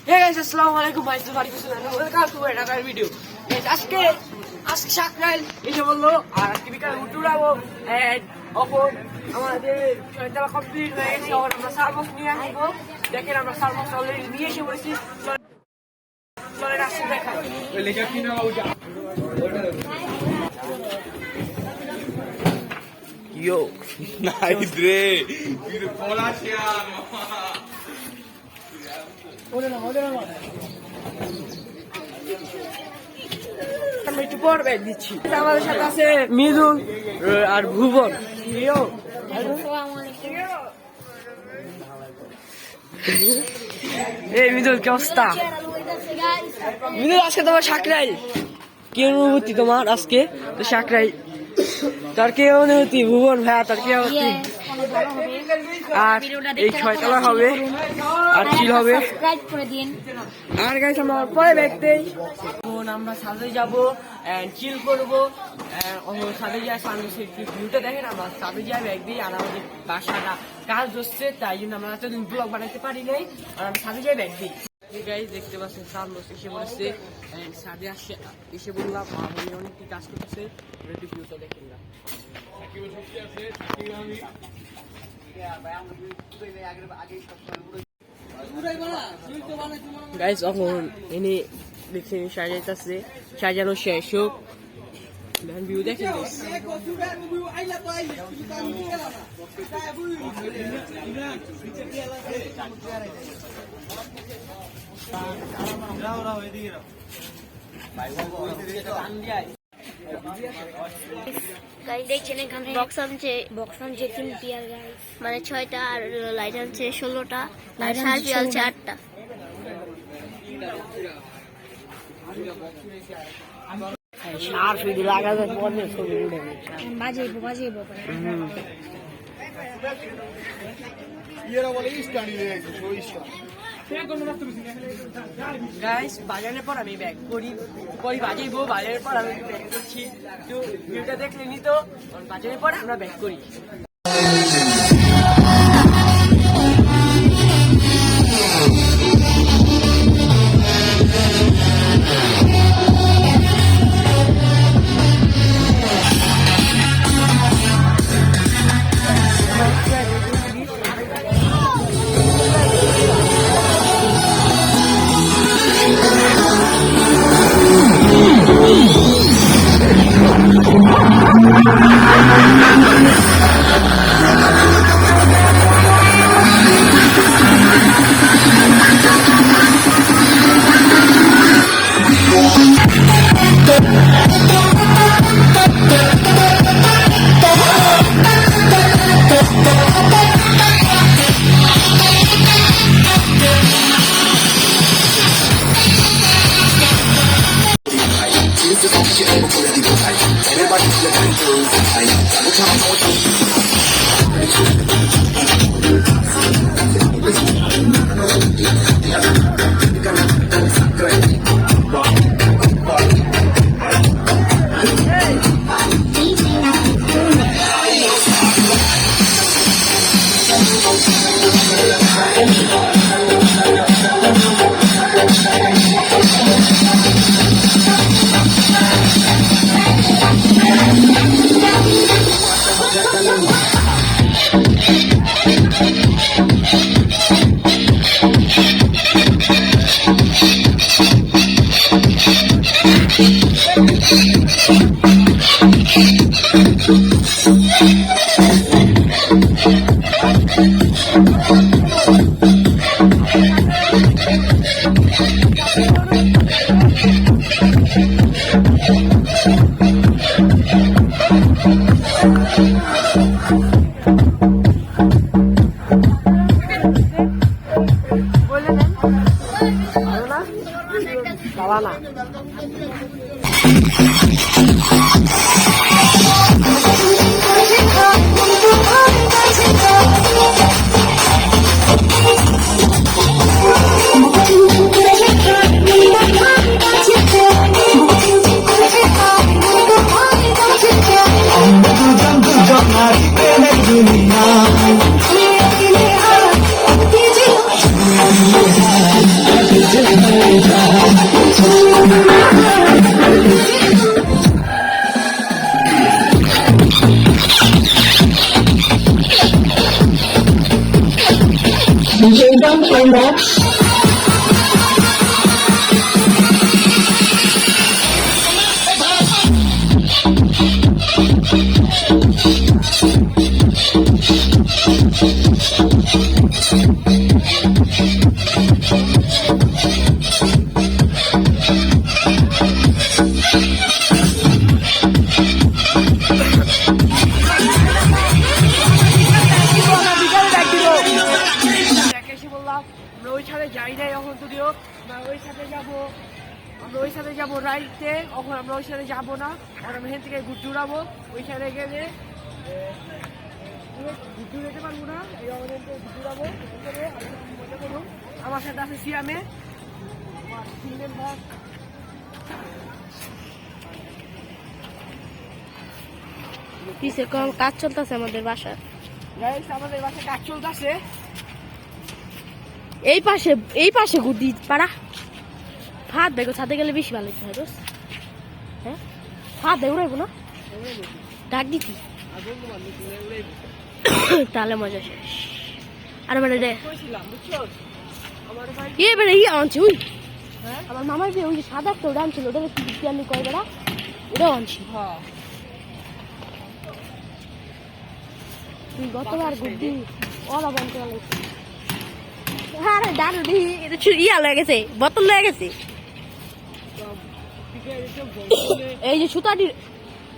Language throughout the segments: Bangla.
Hey guys, assalamualaikum welcome to another video. Guys, আজকে সাকরাইল এসে বললো আর আজকে বিকালে উঠুরাবো এন্ড এখন আমাদের খেলা কমপ্লিট হয়ে গেছে। এখন আমরা সার্মস নিয়ে আসবো। দেখেন আমরা সার্মস অলরেডি নিয়ে এসে পড়েছি। চলে আসছে দেখাই ওই লেখা কি নাম ওটা Yo, nice re. You Polasian. আমি একটু পর ব্যাগ দিচ্ছি। আমাদের সাথে আছে মিদুল আর ভুবন। এই মিদুল কি অবস্থা? মিদুল আজকে তোমার সাকরাইল কি অনুভূতি তোমার আজকে? তো সাকরাইল তার কি অনুভূতি? ভুবন ভাইয়া তার কি অনুভূতি? আর এই 6 তলা হবে আর চিল হবে। আর গাইস আমরা পরে দেখতেই এখন আমরা সাজে যাবো চিল করবো। সাজে যায় সামনে ভিউটা দেখেন। আমরা সাজে যাই ব্যাগ দিই আর আমাদের বাসাটা কাজ হচ্ছে, তাই জন্য আমরা এতদিন ব্লগ বানাতে পারি নাই। আর আমরা সাজে যাই ব্যাগ দিই। গাইস দেখতে পাচ্ছেন সামনে এসে বলেছে সাজে আসছে এসে বললাম উনি অনেকটি কাজ করতেছে। একটু ভিউটা দেখেন না। গাইস এখন এনে দেখছেন সাজাইতেছে, সাজানো শেষ হোক ভিউ দেখেন। দেখছেন এখানে বক্স আনছে 3 টিয়ার গাইস, মানে 6টা আর লাইট আনছে 16টা আর সার্ফি আনছে 8টা। আর শুধু লাগাতে পড়বে ছবি উঠে বাজাইবো গাইস বাজানোর পর আমি ব্যাগ করি বাজাইবো। বাজানোর পর আমি ব্যাগ করছি। তো ভিউটা দেখলে নি তো বাজানোর পর আমরা ব্যাগ করি। যদিও আমরা ওই সাথে যাবো, আমরা ওই সাথে যাবো রাইডতে। এখন আমরা ওই সাথে যাবো না, আমরা এখান থেকে ঘুরতে উড়াবো। ওই সাথে গেলে ঘুরতে যেতে পারবো না, এই আমাদের ঘুরতে উড়াবো। মজা করুন। আমার সাথে আছে সিয়ামে, আমার তিন মেম্বার। পিছে কম কাজ চলতেছে আমাদের বাসার। গাইস আমাদের বাসায় কাজ চলতেছে। এই পাশে গুদি পাড়া ফাঁদ দেখো, ছাদে গেলে বেশি ভালো হয় দোস্ত। হ্যাঁ ফাঁদ দেয় উড়াইবো না, ডাক দিতি তাহলে মজা শেষ। আর মানে রে এবারে আনছি ওই আমার মামার বিয়ে, ওই যে সাদা একটা ওটা আনছিল, ওটা কি বিরিয়ানি করে বেড়া, ওটাও আনছি। তুই গতবার গুড্ডি ওলা বন্ধ করে লাগছে। হ্যাঁ রে ডান ইয়া লয়ে গেছে, বোতল লয়ে গেছে। এই যে সুতাটি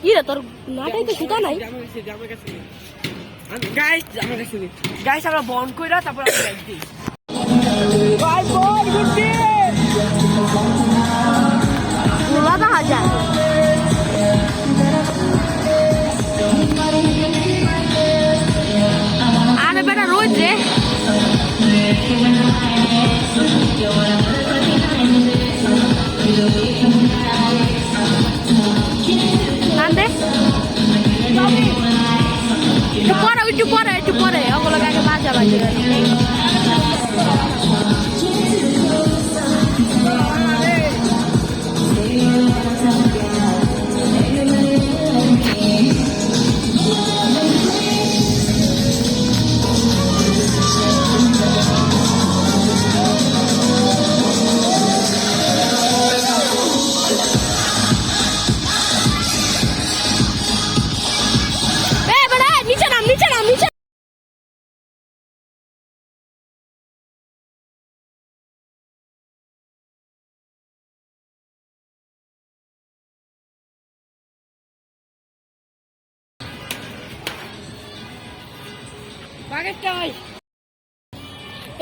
কি রে তোর নাটাই তো সুতা নাই। গাইস আমরা বন্ধ কইরা তারপর আমরা লাইক দিই। বাই বল গুড্ডি গোলা না হাজার আরে বেটা রোজ রে আন্দে একটু পরে ওগুলো আগে বাজা বাজে।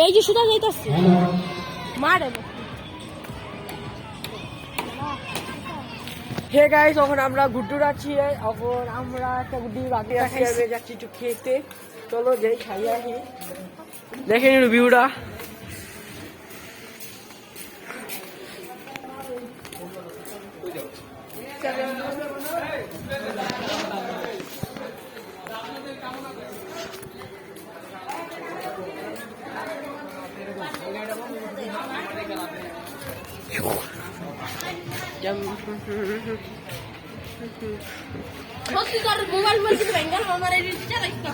এই যে সুতা যাইতাছে মারে হে গাইস এখন আমরা গুড্ডু রাখছি। এখন আমরা একটা গুড্ডি বাকি রাখি যাচ্ছি একটু খেতে। চলো যাই খাই আসি। দেখেন ভিউটা। মোবাইল বলছি বেঙ্গল আমার এই চালাইছ না।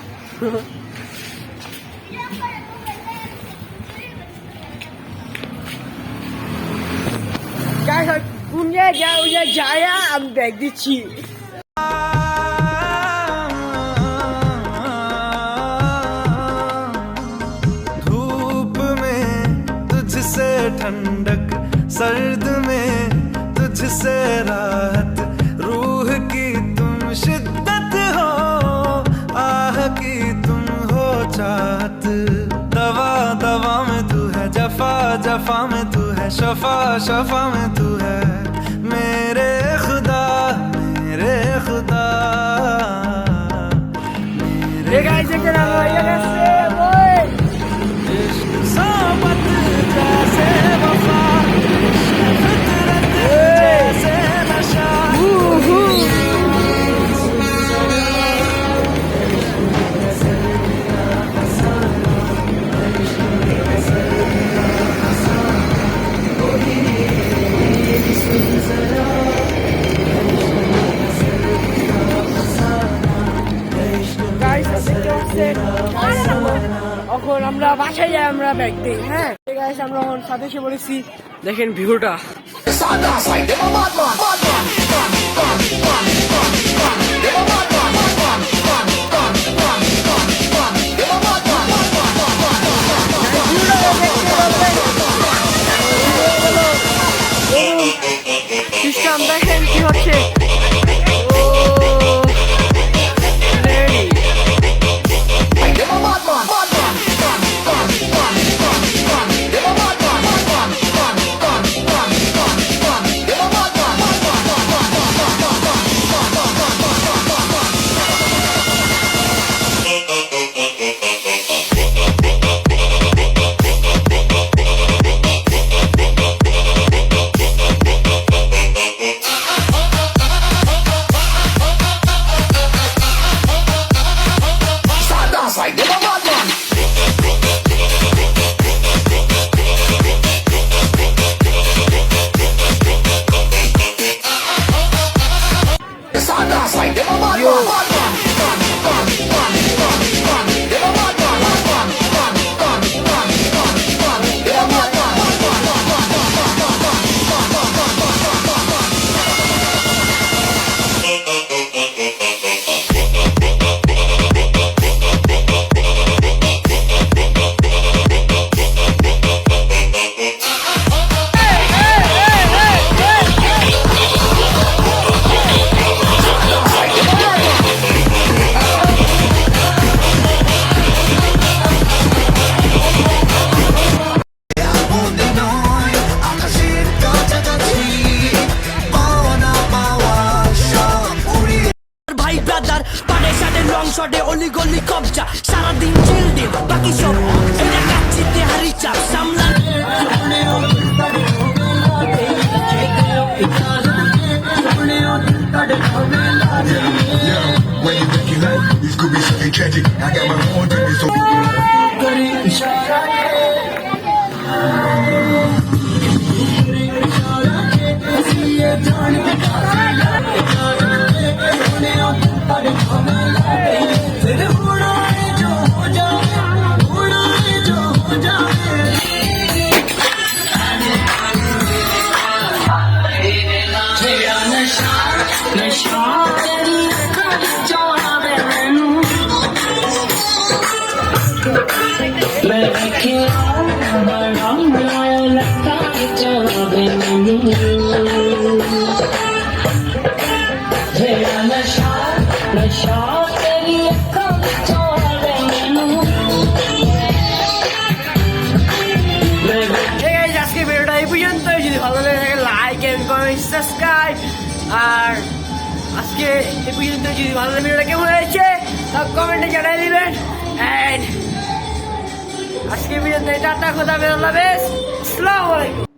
গাইস কোন জায়গায় যায় আমি ব্যাগ দিচ্ছি। धूप में तुझसे ठंडक, सर्द में तुझसे राहत, रूह की तुम शिद्दत हो, आह की तुम हो चाहत। दवा दवा में तू है, जफा जफा में तू है, शफा शफा में तू है, मेरे खुदा मेरे खुदा হে গাইস দেখেন আমরা ইয়া গেছে ওই इश्क सोबत जैसे वफा, इश्क फितरत जैसे नशा। গাইস দেখতে পাচ্ছেন এখন আমরা বাসায় যাই, আমরা ব্যাগ দিই। হ্যাঁ গাইস আমরা এখন সাথে এসে বলেছি, দেখেন ভিউটা। সিস্টেম দেখেন কি হচ্ছে। শটে অলি গলি কবজা সারাদিন চিলডে বাকি সব এটা কাচ্চিতে হারি চাপ সামলান When you think you like, this could be something tragic. I got my own dreams, so আজকে ভিডিওটা এই পর্যন্ত যদি ভালো লাগে থাকে লাইক এন্ড কমেন্ট সাবস্ক্রাইব আর আজকে এই পর্যন্ত যদি ভালো লাগে ভিডিওটা কেমন হয়েছে তা কমেন্টে জানাই দিবেন এন্ড আজকে পর্যন্ত টাটা খোদা বের আসসালামু আলাইকুম